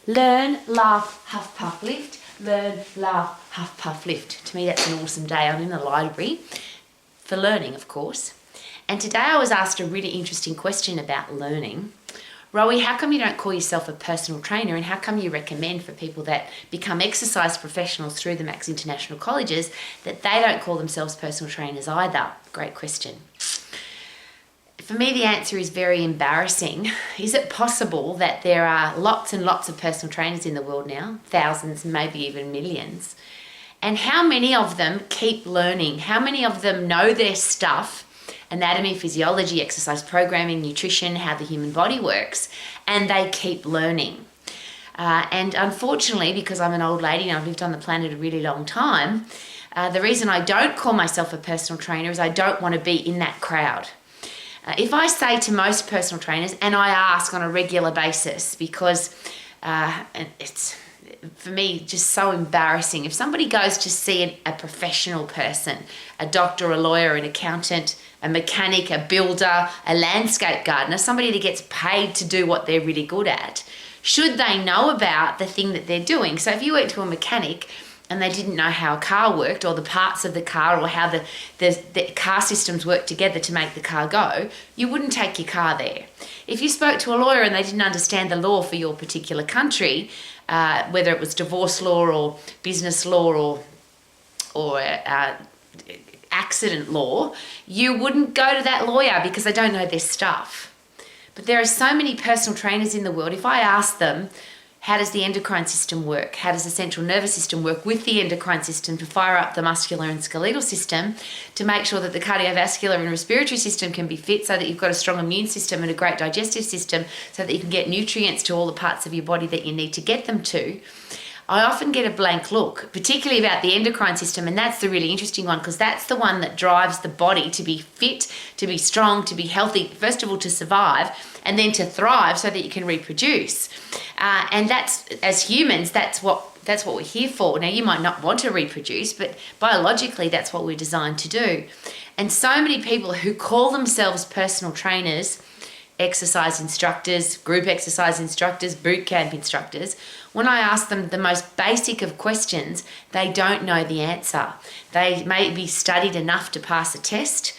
Learn, laugh, huff, puff, lift. Learn, laugh, huff, puff, lift. To me, that's an awesome day. I'm in the library for learning, of course. And today I was asked a really interesting question about learning. Rowie, how come you don't call yourself a personal trainer, and how come you recommend for people that become exercise professionals through the Max International Colleges that they don't call themselves personal trainers either? Great question. For me, the answer is very embarrassing. Is it possible that there are lots and lots of personal trainers in the world now, thousands, maybe even millions, and how many of them keep learning? How many of them know their stuff? Anatomy, physiology, exercise programming, nutrition, how the human body works, and they keep learning. And unfortunately, because I'm an old lady and I've lived on the planet a really long time, the reason I don't call myself a personal trainer is I don't want to be in that crowd. If I say to most personal trainers, and I ask on a regular basis, because it's, for me, just so embarrassing. If somebody goes to see a professional person, a doctor, a lawyer, an accountant, a mechanic, a builder, a landscape gardener, somebody that gets paid to do what they're really good at, should they know about the thing that they're doing? So if you went to a mechanic and they didn't know how a car worked, or the parts of the car, or how the car systems work together to make the car go, you wouldn't take your car there. If you spoke to a lawyer and they didn't understand the law for your particular country, whether it was divorce law or business law or accident law, you wouldn't go to that lawyer because they don't know their stuff. But there are so many personal trainers in the world. If I ask them, how does the endocrine system work? How does the central nervous system work with the endocrine system to fire up the muscular and skeletal system to make sure that the cardiovascular and respiratory system can be fit, so that you've got a strong immune system and a great digestive system, so that you can get nutrients to all the parts of your body that you need to get them to? I often get a blank look, particularly about the endocrine system, and that's the really interesting one, because that's the one that drives the body to be fit, to be strong, to be healthy, first of all to survive, and then to thrive so that you can reproduce. And that's, as humans, that's what we're here for. Now, you might not want to reproduce, but biologically that's what we're designed to do. And so many people who call themselves personal trainers, exercise instructors, group exercise instructors, boot camp instructors, when I ask them the most basic of questions, they don't know the answer. They may be studied enough to pass a test,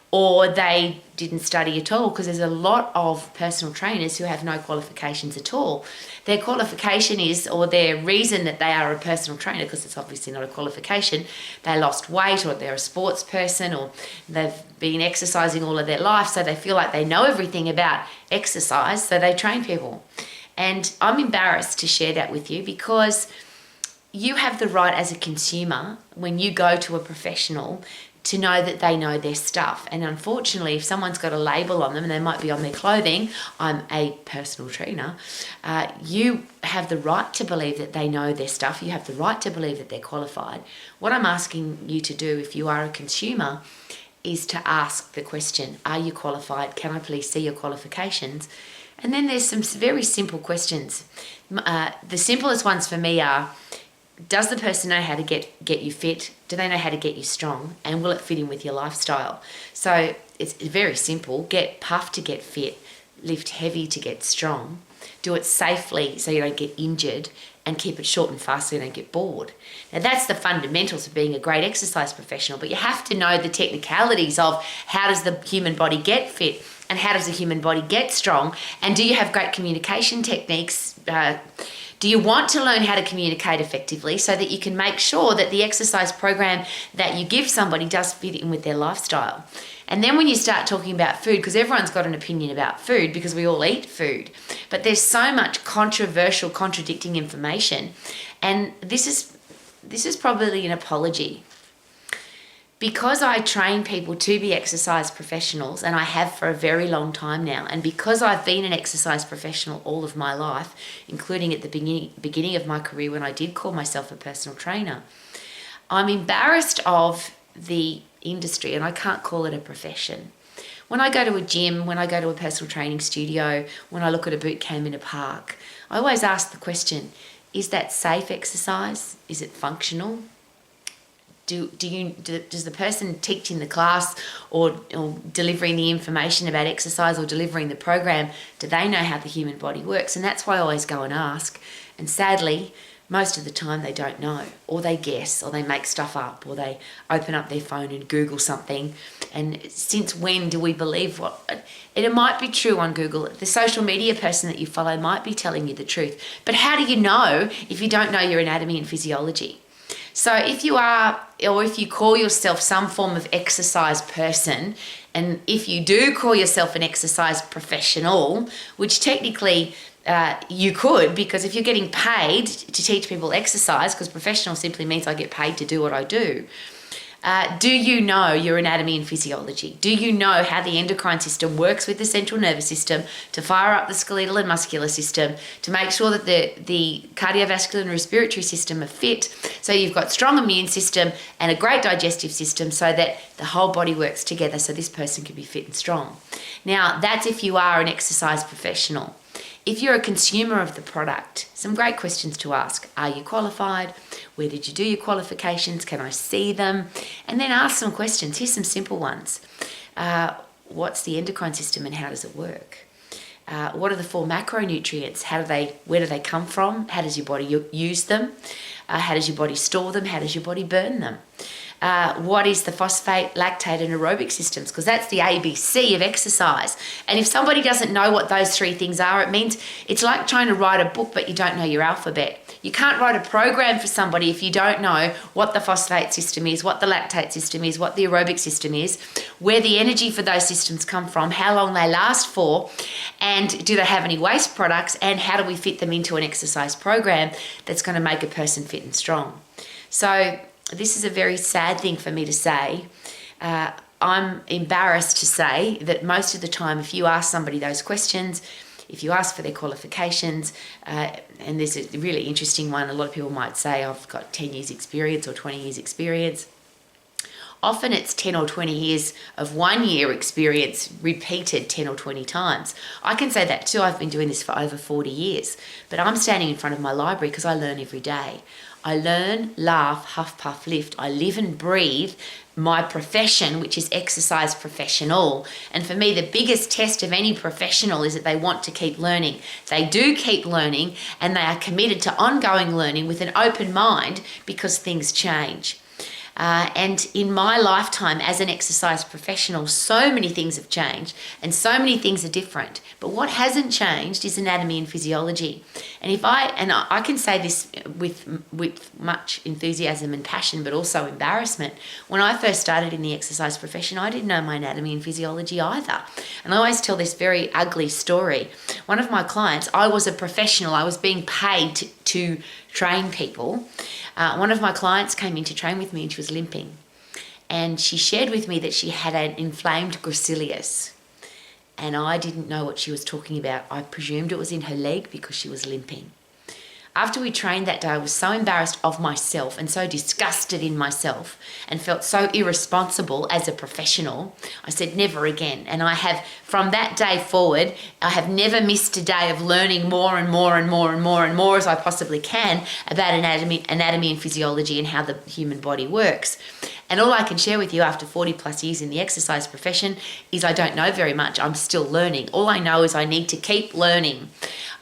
or they didn't study at all, because there's a lot of personal trainers who have no qualifications at all. Their qualification is, or their reason that they are a personal trainer, because it's obviously not a qualification, they lost weight, or they're a sports person, or they've been exercising all of their life, so they feel like they know everything about exercise, so they train people. And I'm embarrassed to share that with you, because you have the right as a consumer, when you go to a professional, to know that they know their stuff. And unfortunately, if someone's got a label on them, and they might be on their clothing, I'm a personal trainer, you have the right to believe that they know their stuff. You have the right to believe that they're qualified. What I'm asking you to do, if you are a consumer, is to ask the question, are you qualified? Can I please see your qualifications? And then there's some very simple questions. The simplest ones for me are, does the person know how to get you fit? Do they know how to get you strong? And will it fit in with your lifestyle? So it's very simple. Get puffed to get fit, lift heavy to get strong, do it safely so you don't get injured, and keep it short and fast so you don't get bored. Now, that's the fundamentals of being a great exercise professional, but you have to know the technicalities of how does the human body get fit, and how does the human body get strong, and do you have great communication techniques? Do you want to learn how to communicate effectively so that you can make sure that the exercise program that you give somebody does fit in with their lifestyle? And then when you start talking about food, because everyone's got an opinion about food because we all eat food, but there's so much controversial, contradicting information. And this is probably an apology. Because I train people to be exercise professionals, and I have for a very long time now, and because I've been an exercise professional all of my life, including at the beginning of my career when I did call myself a personal trainer, I'm embarrassed of the industry, and I can't call it a profession. When I go to a gym, when I go to a personal training studio, when I look at a boot camp in a park, I always ask the question, is that safe exercise? Is it functional? does the person teaching the class or delivering the information about exercise or delivering the program, do they know how the human body works? And that's why I always go and ask. And sadly, most of the time they don't know, or they guess, or they make stuff up, or they open up their phone and Google something. And since when do we believe what? It might be true on Google. The social media person that you follow might be telling you the truth. But how do you know if you don't know your anatomy and physiology? So if you are, or if you call yourself some form of exercise person, and if you do call yourself an exercise professional, which technically you could, because if you're getting paid to teach people exercise, because professional simply means I get paid to do what I do, do you know your anatomy and physiology? Do you know how the endocrine system works with the central nervous system to fire up the skeletal and muscular system, to make sure that the cardiovascular and respiratory system are fit, so you've got strong immune system and a great digestive system so that the whole body works together so this person can be fit and strong. Now, that's if you are an exercise professional. If you're a consumer of the product, some great questions to ask. Are you qualified? Where did you do your qualifications? Can I see them? And then ask some questions. Here's some simple ones. What's the endocrine system and how does it work? What are the 4 macronutrients? Where do they come from? How does your body use them? How does your body store them? How does your body burn them? What is the phosphate, lactate and aerobic systems? Because that's the ABC of exercise. And if somebody doesn't know what those 3 things are, it means it's like trying to write a book but you don't know your alphabet. You can't write a program for somebody if you don't know what the phosphate system is, what the lactate system is, what the aerobic system is, where the energy for those systems come from, how long they last for, and do they have any waste products, and how do we fit them into an exercise program that's going to make a person fit and strong. So this is a very sad thing for me to say. I'm embarrassed to say that most of the time, if you ask somebody those questions, if you ask for their qualifications, and there's a really interesting one, a lot of people might say, I've got 10 years experience or 20 years experience. Often it's 10 or 20 years of 1 year experience repeated 10 or 20 times. I can say that too. I've been doing this for over 40 years, but I'm standing in front of my library because I learn every day. I learn, laugh, huff, puff, lift. I live and breathe my profession, which is exercise professional. And for me, the biggest test of any professional is that they want to keep learning. They do keep learning, and they are committed to ongoing learning with an open mind because things change. And in my lifetime as an exercise professional, so many things have changed and so many things are different. But what hasn't changed is anatomy and physiology. And I can say this with much enthusiasm and passion, but also embarrassment. When I first started in the exercise profession, I didn't know my anatomy and physiology either. And I always tell this very ugly story. One of my clients, I was a professional. I was being paid to train people. One of my clients came in to train with me and she was limping. And she shared with me that she had an inflamed gracilis. And I didn't know what she was talking about. I presumed it was in her leg because she was limping. After we trained that day, I was so embarrassed of myself and so disgusted in myself and felt so irresponsible as a professional. I said, never again. And I have, from that day forward, I have never missed a day of learning more and more and more and more and more as I possibly can about anatomy and physiology and how the human body works. And all I can share with you after 40 plus years in the exercise profession is I don't know very much. I'm still learning. All I know is I need to keep learning.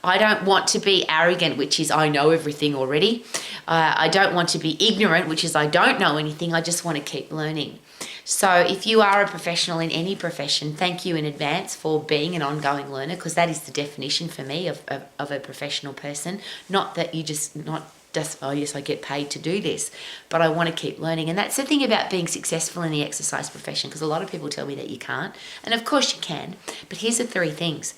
I don't want to be arrogant, which is I know everything already. I don't want to be ignorant, which is I don't know anything. I just want to keep learning. So if you are a professional in any profession, thank you in advance for being an ongoing learner, because that is the definition for me of a professional person. Not that you just, oh yes, I get paid to do this, but I want to keep learning. And that's the thing about being successful in the exercise profession, because a lot of people tell me that you can't. And of course you can, but here's the 3 things.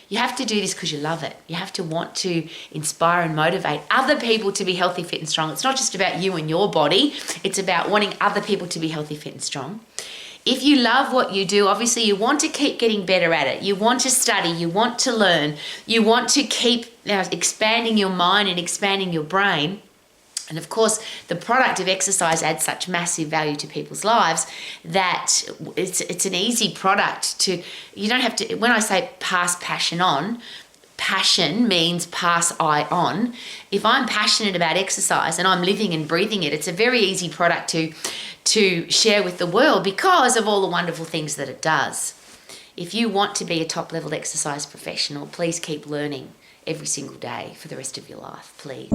You have to do this because you love it. You have to want to inspire and motivate other people to be healthy, fit and strong. It's not just about you and your body. It's about wanting other people to be healthy, fit and strong. If you love what you do, obviously you want to keep getting better at it. You want to study. You want to learn. You want to keep expanding your mind and expanding your brain. And of course, the product of exercise adds such massive value to people's lives that it's an easy product to, you don't have to, when I say pass passion on passion means pass I on. If I'm passionate about exercise and I'm living and breathing it, it's a very easy product to share with the world because of all the wonderful things that it does. If you want to be a top-level exercise professional, please keep learning every single day for the rest of your life, please.